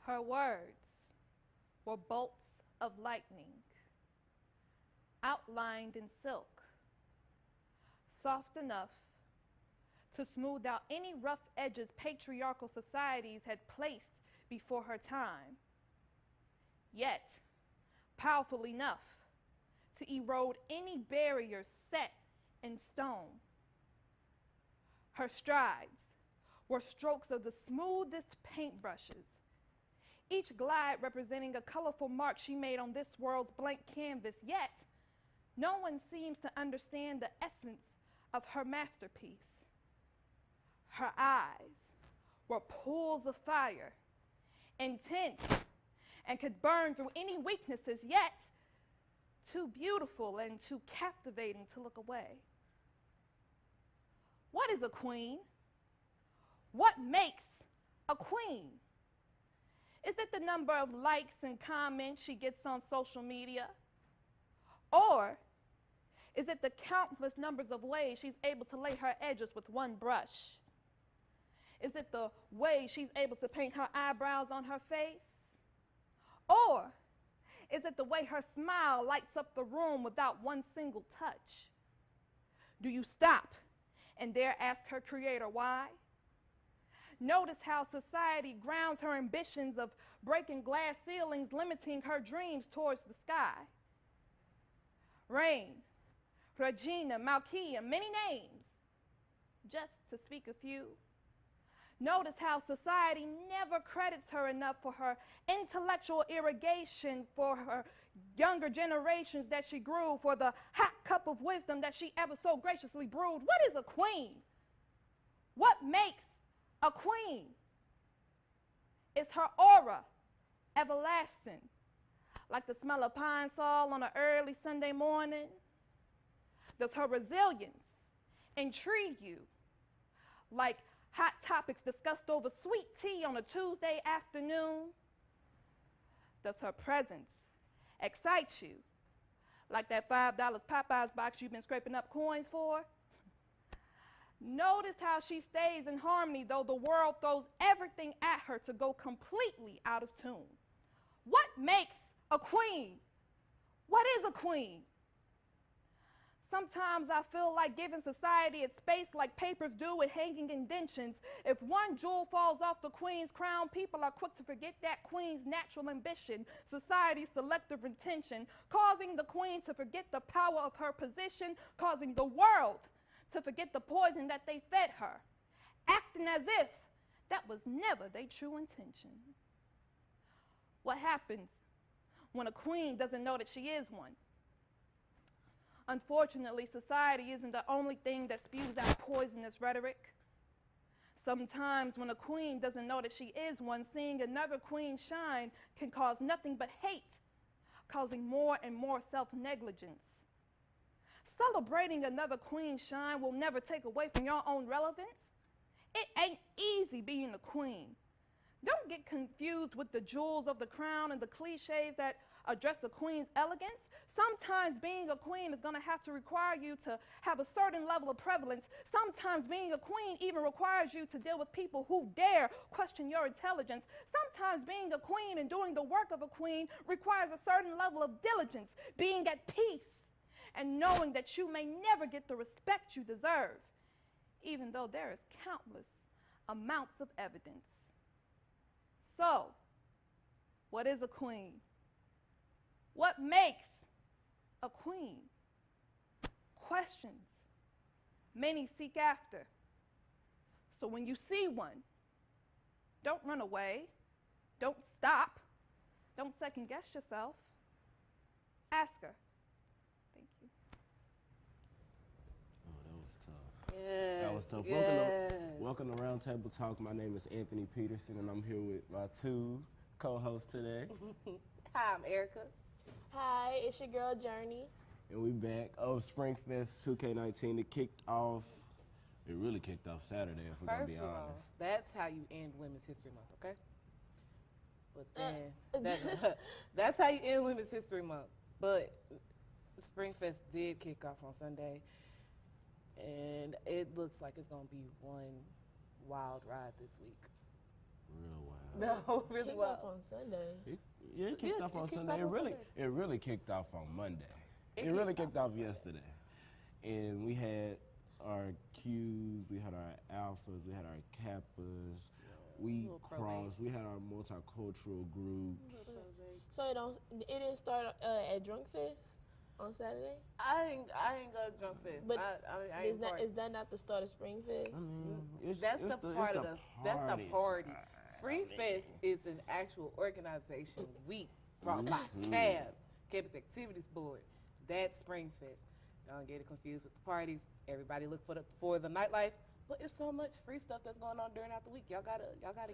Her words were bolts of lightning, outlined in silk, soft enough to smooth out any rough edges patriarchal societies had placed before her time, yet powerful enough to erode any barrier set in stone. Her strides were strokes of the smoothest paintbrushes, each glide representing a colorful mark she made on this world's blank canvas, yet no one seems to understand the essence of her masterpiece. Her eyes were pools of fire, intense and could burn through any weaknesses, yet too beautiful and too captivating to look away. What is a queen? What makes a queen? Is it the number of likes and comments she gets on social media? Or is it the countless numbers of ways she's able to lay her edges with one brush? Is it the way she's able to paint her eyebrows on her face? Or is it the way her smile lights up the room without one single touch? Do you stop and dare ask her creator why? Notice how society grounds her ambitions of breaking glass ceilings, limiting her dreams towards the sky. Rain, Regina, Malkia, many names, just to speak a few. Notice how society never credits her enough for her intellectual irrigation, for her younger generations that she grew, for the hot cup of wisdom that she ever so graciously brewed. What is a queen? What makes a queen? Is her aura everlasting, like the smell of pine sol on an early Sunday morning? Does her resilience intrigue you, like hot topics discussed over sweet tea on a Tuesday afternoon? Does her presence excite you, like that $5 Popeyes box you've been scraping up coins for? Notice how she stays in harmony, though the world throws everything at her to go completely out of tune. What makes a queen? What is a queen? Sometimes I feel like giving society its space like papers do with hanging indentions. If one jewel falls off the queen's crown, people are quick to forget that queen's natural ambition, society's selective intention, causing the queen to forget the power of her position, causing the world to forget the poison that they fed her, acting as if that was never their true intention. What happens when a queen doesn't know that she is one? Unfortunately, society isn't the only thing that spews out poisonous rhetoric. Sometimes when a queen doesn't know that she is one, seeing another queen shine can cause nothing but hate, causing more and more self-negligence. Celebrating another queen's shine will never take away from your own relevance. It ain't easy being a queen. Don't get confused with the jewels of the crown and the cliches that address a queen's elegance. Sometimes being a queen is going to have to require you to have a certain level of prevalence. Sometimes being a queen even requires you to deal with people who dare question your intelligence. Sometimes being a queen and doing the work of a queen requires a certain level of diligence, being at peace and knowing that you may never get the respect you deserve, even though there is countless amounts of evidence. So, what is a queen? What makes a queen? Questions many seek after. So when you see one, don't run away, don't stop, don't second guess yourself. Ask her. Thank you. Oh, that was tough. Yes, That was tough. yes. Welcome to Roundtable Talk. My name is Anthony Peterson, and I'm here with my two co-hosts today. Hi, I'm Erica. Hi, it's your girl Journey. And we back. Springfest 2K19. It kicked off, it really kicked off Saturday, if we're going to First be of all, honest. that's how you end Women's History Month, okay? But then, that's how you end Women's History Month. But Springfest did kick off on Sunday, and it looks like it's going to be one wild ride this week. Real wild. No, really Kick wild. off on Sunday. It kicked Yeah, off on it kicked Sunday. off on Sunday. It really kicked off on Monday. It It really kicked kicked off off yesterday. And we had our Qs, we had our alphas, we had our kappas. We Little pro crossed. We had our multicultural groups. So it didn't start at Drunk Fest on Saturday. I ain't go to Drunk Fest. But I Is ain't that party. is that not the start of Spring Fest? That's the part of the that's the party. side. Spring Fest is an actual organization week brought by CAB, Campus Activities Board. That's Spring Fest. Don't get it confused with the parties. Everybody look for the nightlife, but it's so much free stuff that's going on during the week. Y'all gotta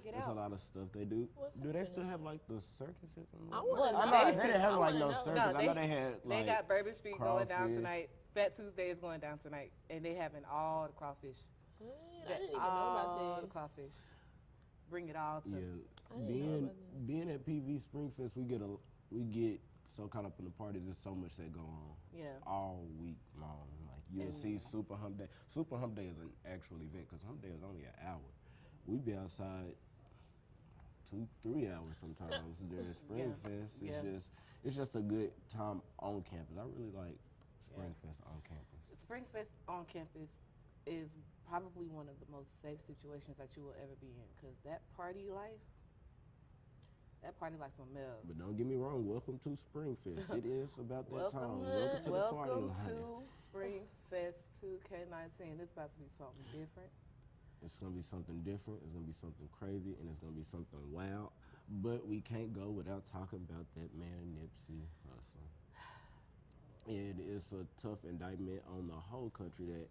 get There's a out. lot of stuff they do. What's Do they still happening? have like the circuses? And I all wanna that? know. I know they didn't have I like wanna no know. circus. No, I know they had like They got Bourbon Street going down crawfish. tonight. Fat Tuesday is going down tonight, and they having all the crawfish. Man, I didn't even know all about the this. crawfish. Bring it all to. Yeah, I didn't know about this. being at PV Springfest, we get so caught up in the parties. There's so much that go on Yeah. all week long. Like you'll see Super Hump Day. Super Hump Day is an actual event because Hump Day is only an hour. We be outside 2-3 hours sometimes during Springfest. It's just a good time on campus. I really like Springfest on campus. Springfest on campus is probably one of the most safe situations that you will ever be in, because that party life something else. But don't get me wrong, welcome to Springfest. It is about that time. Welcome to the party Welcome life. to Springfest 2K19. It's about to be something different. It's gonna be something different. It's gonna be something crazy, and it's gonna be something wild. But we can't go without talking about that man Nipsey Hussle. It is a tough indictment on the whole country that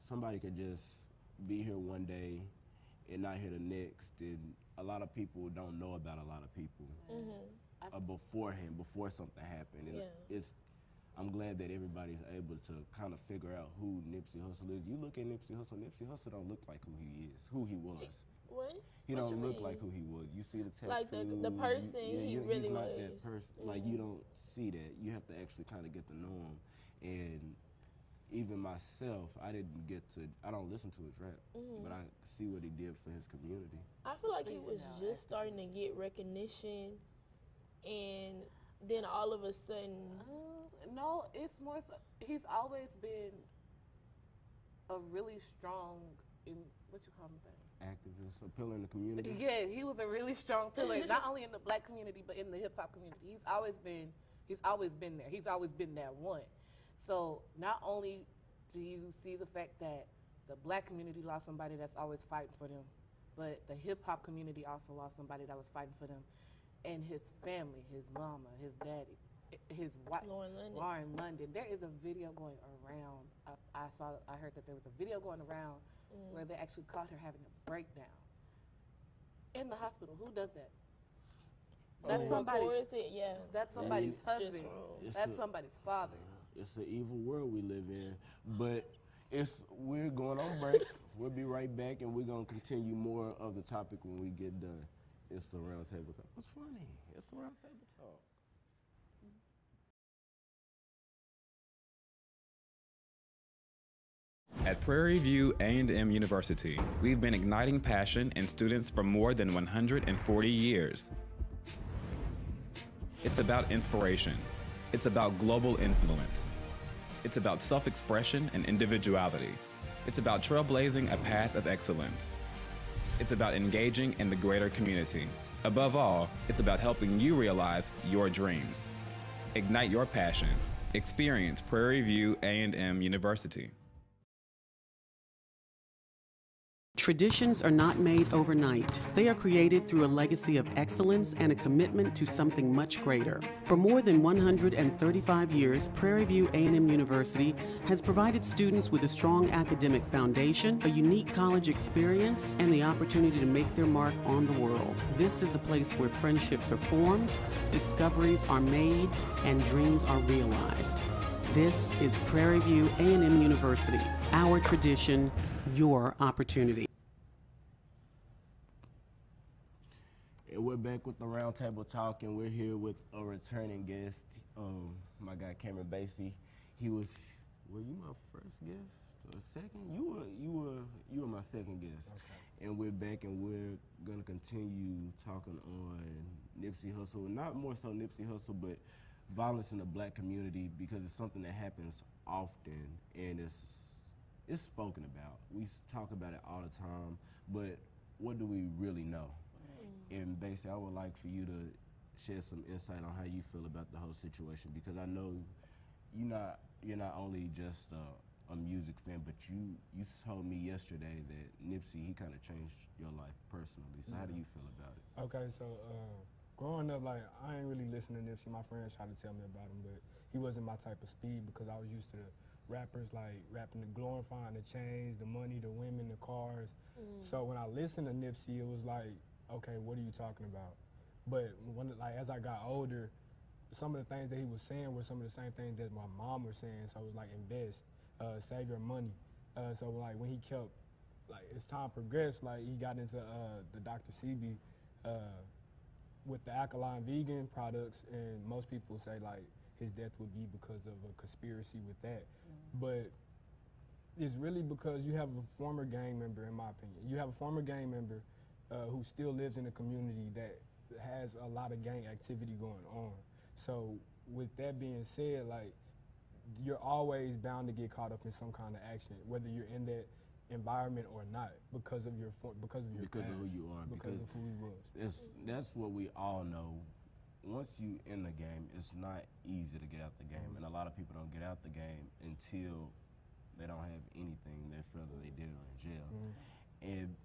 somebody could just be here one day and not here the next. And a lot of people don't know about a lot of people beforehand, before something happened. And Yeah. I'm glad that everybody's able to kind of figure out who Nipsey Hussle is. You look at Nipsey Hussle don't look like who he was. What? He What don't you look mean? like who he was. You see the tattoo. Like the person he really he's not was. that person. Like you don't see that. You have to actually kind of get to know him. And even myself, I don't listen to his rap, but I see what he did for his community. I feel like he was just starting to get recognition, and then all of a sudden, No, it's more so, he's always been a really strong, what you call him things? Activist, a pillar in the community. Yeah, he was a really strong pillar, not only in the black community, but in the hip hop community. He's always been there. He's always been that one. So not only do you see the fact that the black community lost somebody that's always fighting for them, but the hip hop community also lost somebody that was fighting for them. And his family, his mama, his daddy, his wife, Lauren London. There is a video going around. I heard that there was a video going around where they actually caught her having a breakdown in the hospital. Who does that? That's somebody. Yeah. That's somebody's Just husband. wrong. That's somebody's father. It's an evil world we live in, but we're going on break. We'll be right back, and we're gonna continue more of the topic when we get done. It's the Roundtable Talk. What's funny? It's the Roundtable Talk. At Prairie View A&M University, we've been igniting passion in students for more than 140 years. It's about inspiration. It's about global influence. It's about self-expression and individuality. It's about trailblazing a path of excellence. It's about engaging in the greater community. Above all, it's about helping you realize your dreams. Ignite your passion. Experience Prairie View A&M University. Traditions are not made overnight. They are created through a legacy of excellence and a commitment to something much greater. For more than 135 years, Prairie View A&M University has provided students with a strong academic foundation, a unique college experience, and the opportunity to make their mark on the world. This is a place where friendships are formed, discoveries are made, and dreams are realized. This is Prairie View A&M University. Our tradition, your opportunity. And we're back with the Roundtable Talk, and we're here with a returning guest, my guy Cameron Basie. He was Were you my first guest or second? You were my second guest. Okay. And we're back, and we're gonna continue talking on Nipsey Hussle. Not more so Nipsey Hussle, but violence in the black community, because it's something that happens often, and it's spoken about. We talk about it all the time, but what do we really know? And basically, I would like for you to shed some insight on how you feel about the whole situation, because I know you're not only just a music fan, but you told me yesterday that Nipsey, he kind of changed your life personally. So how do you feel about it? Okay, so growing up, like, I ain't really listening to Nipsey. My friends tried to tell me about him, but he wasn't my type of speed, because I was used to the rappers like rapping, glorifying the chains, the money, the women, the cars. So when I listened to Nipsey, it was like, okay, what are you talking about? But as I got older, some of the things that he was saying were some of the same things that my mom was saying. So it was like, invest, save your money. So like when he kept, like as time progressed, like he got into the Dr. Sebi with the alkaline vegan products, and most people say like his death would be because of a conspiracy with that. But it's really because you have a former gang member, in my opinion. You have a former gang member who still lives in a community that has a lot of gang activity going on. So with that being said, like, you're always bound to get caught up in some kind of action, whether you're in that environment or not, because of your past, who you are, because of who he was. That's what we all know. Once you in the game, it's not easy to get out the game, and a lot of people don't get out the game until they don't have anything. They feel that they did or in jail. And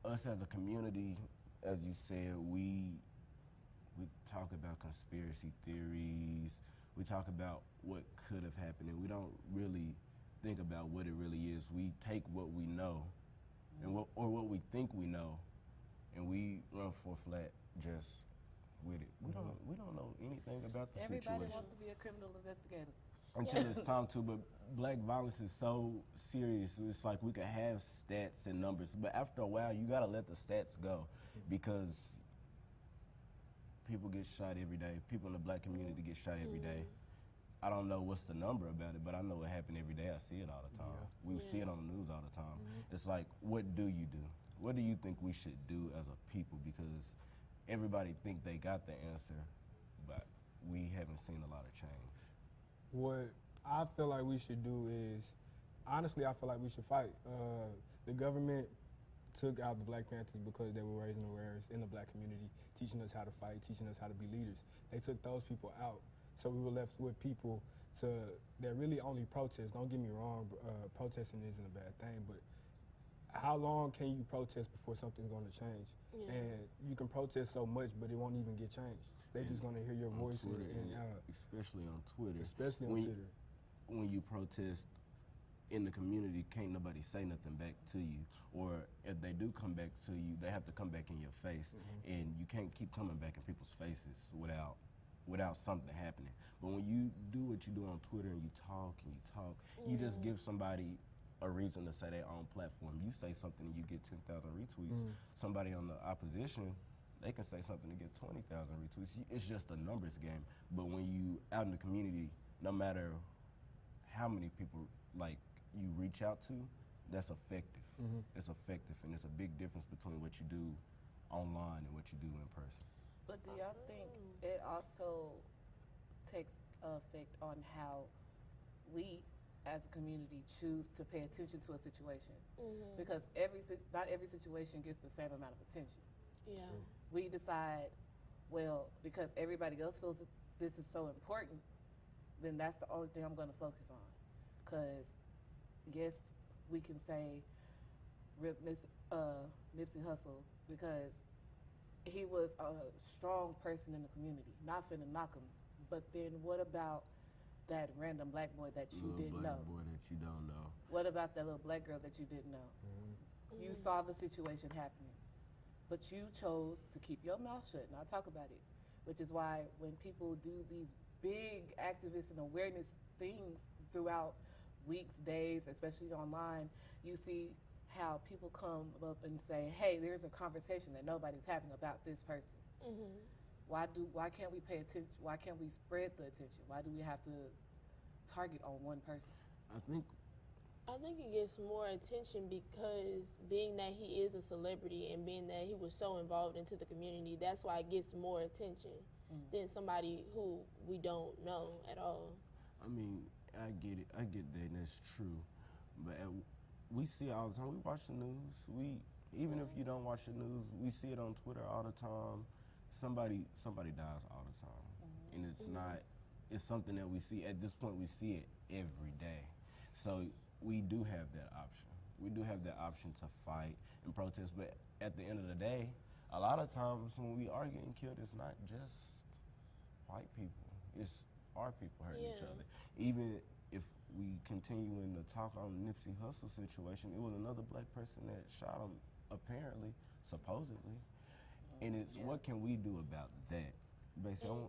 us as a community, as you said, we talk about conspiracy theories. We talk about what could have happened, and we don't really think about what it really is. We take what we know, and what we think we know, and we run for flat just with it. We don't know anything about the situation. Everybody wants to be a criminal investigator. Until it's time to, but black violence is so serious. It's like we could have stats and numbers, but after a while, you gotta let the stats go, because people get shot every day. People in the black community get shot every day. I don't know what's the number about it, but I know it happens every day. I see it all the time. We see it on the news all the time. It's like, what do you do? What do you think we should do as a people? Because everybody think they got the answer, but we haven't seen a lot of change. What I feel like we should do is, honestly, I feel like we should fight. The government took out the Black Panthers because they were raising awareness in the black community, teaching us how to fight, teaching us how to be leaders. They took those people out. So we were left with people that really only protest. Don't get me wrong, protesting isn't a bad thing, but how long can you protest before something's gonna change? And you can protest so much, but it won't even get changed. They're just gonna hear your voice. Especially on Twitter. Especially on Twitter. When you protest in the community, can't nobody say nothing back to you. Or if they do come back to you, they have to come back in your face. And you can't keep coming back in people's faces without something happening. But when you do what you do on Twitter and you talk, you just give somebody a reason to say their own platform. You say something and you get 10,000 retweets. Somebody on the opposition, they can say something and get 20,000 retweets. It's just a numbers game. But when you out in the community, no matter how many people like you reach out to, that's effective. It's effective, and it's a big difference between what you do online and what you do in person. But do y'all think it also takes effect on how we as a community choose to pay attention to a situation? Because not every situation gets the same amount of attention. We decide, well, because everybody else feels that this is so important, then that's the only thing I'm going to focus on. Because yes, we can say rip Nipsey Hussle because he was a strong person in the community. Not finna knock him, but then what about that random black boy that you didn't know? Boy that you don't know. What about that little black girl that you didn't know? You saw the situation happening, but you chose to keep your mouth shut, not talk about it, which is why when people do these big activist and awareness things throughout weeks, days, especially online, you see how people come up and say, hey, there's a conversation that nobody's having about this person. Why can't we pay attention? Why can't we spread the attention? Why do we have to target on one person? I think I think it gets more attention because being that he is a celebrity and being that he was so involved into the community, that's why it gets more attention than somebody who we don't know at all. I mean, I get it. I get that, and that's true. But we see it all the time. We watch the news. Even if you don't watch the news, we see it on Twitter all the time. Somebody dies all the time, and it's not. It's something that we see. At this point, we see it every day. So we do have that option. We do have that option to fight and protest. But at the end of the day, a lot of times when we are getting killed, it's not just white people. It's our people hurting each other. Even if we continue in the talk on the Nipsey Hussle situation, it was another black person that shot him, apparently, supposedly. And it's what can we do about that? Basically,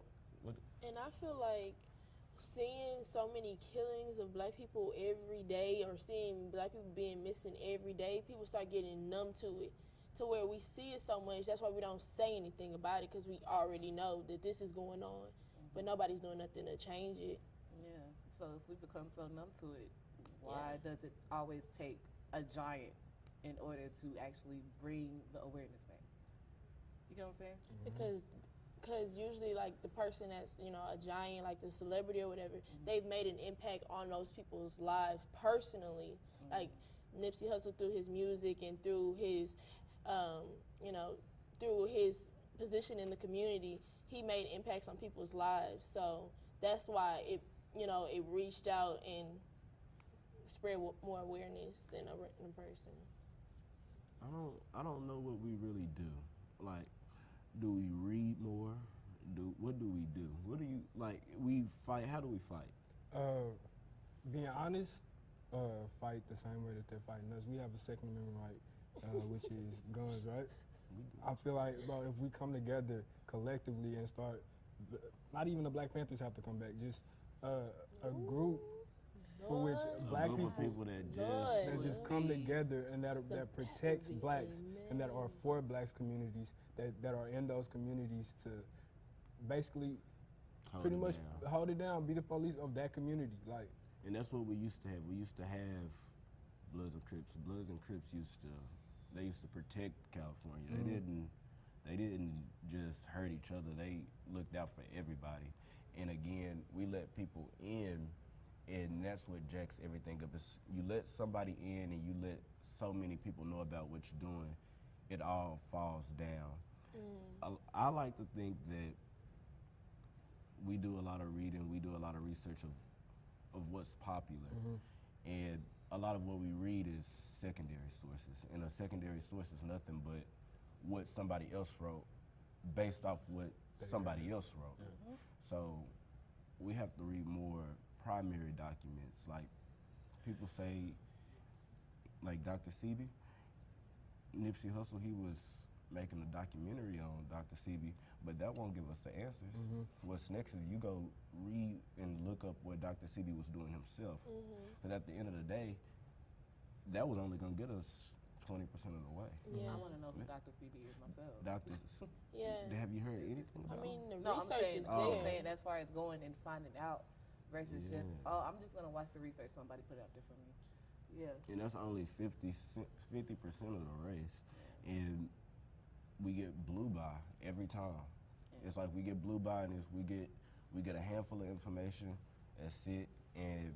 And I feel like seeing so many killings of black people every day, or seeing black people being missing every day, people start getting numb to it, to where we see it so much. That's why we don't say anything about it, because we already know that this is going on, but nobody's doing nothing to change it. Yeah. So if we become so numb to it, why does it always take a giant in order to actually bring the awareness back? You get what I'm saying? Because usually, like, the person that's, you know, a giant, like the celebrity or whatever, they've made an impact on those people's lives personally. Like Nipsey Hussle, through his music and through his, you know, through his position in the community, he made impacts on people's lives. So that's why it, you know, it reached out and spread more awareness than a random person. I don't know what we really do. Like, do we read more? What do we do? What do you, like, we fight, how do we fight? Being honest, fight the same way that they're fighting us. We have a Second Amendment right, which is guns, right? I feel like, bro, if we come together collectively and start, not even the Black Panthers have to come back, just a group for which black people that just come together and that protects blacks and that are for blacks communities, that are in those communities to basically pretty much hold it down, be the police of that community. Like, and that's what we used to have. We used to have Bloods and Crips. Bloods and Crips used to protect California. They didn't just hurt each other. They looked out for everybody. And again, we let people in, and that's what jacks everything up. It's, you let somebody in and you let so many people know about what you're doing, it all falls down. I like to think that we do a lot of reading, we do a lot of research of what's popular. And a lot of what we read is secondary sources. And a secondary source is nothing but what somebody else wrote based off what somebody else wrote. So we have to read more primary documents. Like, people say, like Dr. Sebi, Nipsey Hussle, he was making a documentary on Dr. Sebi, but that won't give us the answers. What's next is you go read and look up what Dr. Sebi was doing himself. Because at the end of the day, that was only going to get us 20% of the way. I want to know who Dr. CB is myself. Have you heard anything about I mean, the No, research is there. I'm saying as far as going and finding out versus just, I'm just going to watch the research somebody put out there for me. And that's only 50% of the race. And we get blew by every time. It's like we get blew by, and we get a handful of information, that's it, and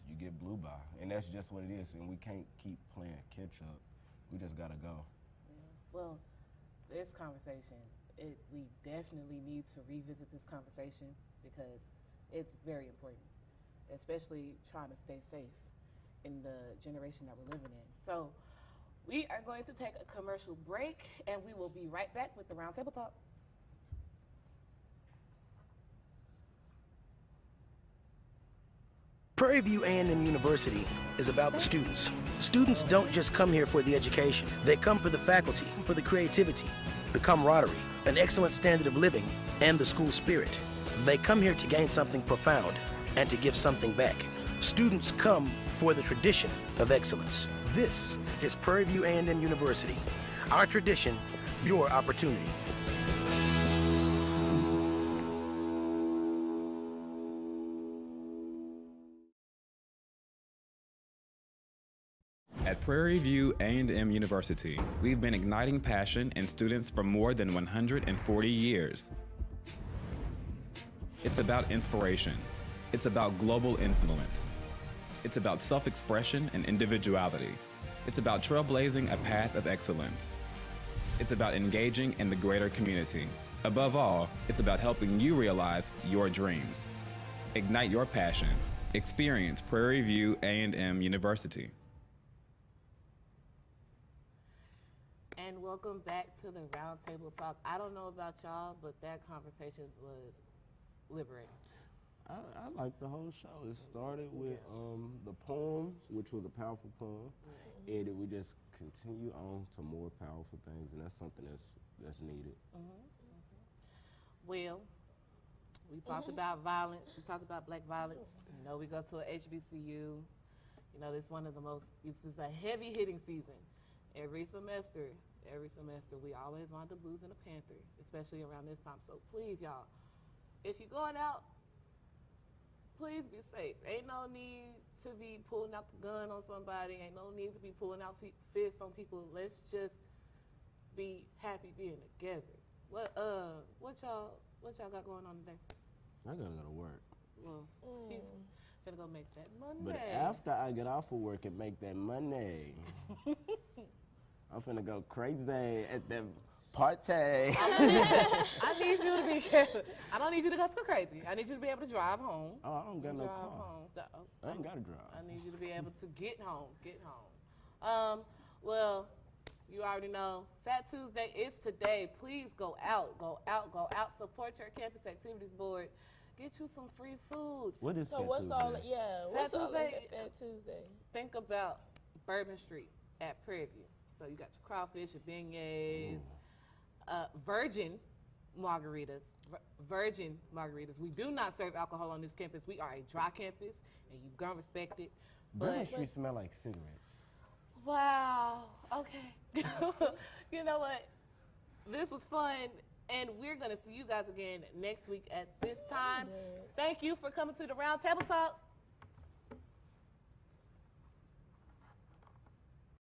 you get blew by. And that's just what it is, and we can't keep playing catch up. We just gotta go. Well, this conversation, we definitely need to revisit this conversation because it's very important, especially trying to stay safe in the generation that we're living in. So we are going to take a commercial break, and we will be right back with the Roundtable Talk. Prairie View A&M University is about the students. Students don't just come here for the education. They come for the faculty, for the creativity, the camaraderie, an excellent standard of living, and the school spirit. They come here to gain something profound and to give something back. Students come for the tradition of excellence. This is Prairie View A&M University. Our tradition, your opportunity. At Prairie View A&M University, we've been igniting passion in students for more than 140 years. It's about inspiration. It's about global influence. It's about self-expression and individuality. It's about trailblazing a path of excellence. It's about engaging in the greater community. Above all, it's about helping you realize your dreams. Ignite your passion. Experience Prairie View A&M University. And welcome back to the Roundtable Talk. I don't know about y'all, but that conversation was liberating. I like the whole show. It started with the poem, which was a powerful poem, and we just continue on to more powerful things, and that's something that's needed. Well, we talked about violence. We talked about black violence. You know, we go to a HBCU. You know, this is a heavy hitting season. Every semester, we always wind up losing a Panther, especially around this time. So please, y'all, if you're going out, please be safe. Ain't no need to be pulling out the gun on somebody. Ain't no need to be pulling out fists on people. Let's just be happy being together. What y'all got going on today? I gotta go to work. Well, he's finna go make that money. But after I get off of work and make that money, I'm finna go crazy at that party. I need you to be careful. I don't need you to go too crazy. I need you to be able to drive home. Oh, I don't got no car. Home. I ain't gotta drive. I need you to be able to get home. Well, you already know, Fat Tuesday is today. Please go out. Support your campus activities board. Get you some free food. What is So Fat what's Tuesday? all? Yeah, what's all Tuesday? Fat Tuesday? Think about Bourbon Street at Prairie View. So you got your crawfish, your beignets, virgin margaritas. Virgin margaritas. We do not serve alcohol on this campus. We are a dry campus, and you're gonna respect it. Bourbon Street smell like cigarettes. Wow. Okay. You know what? This was fun, and we're going to see you guys again next week at this time. Thank you for coming to the Roundtable Talk.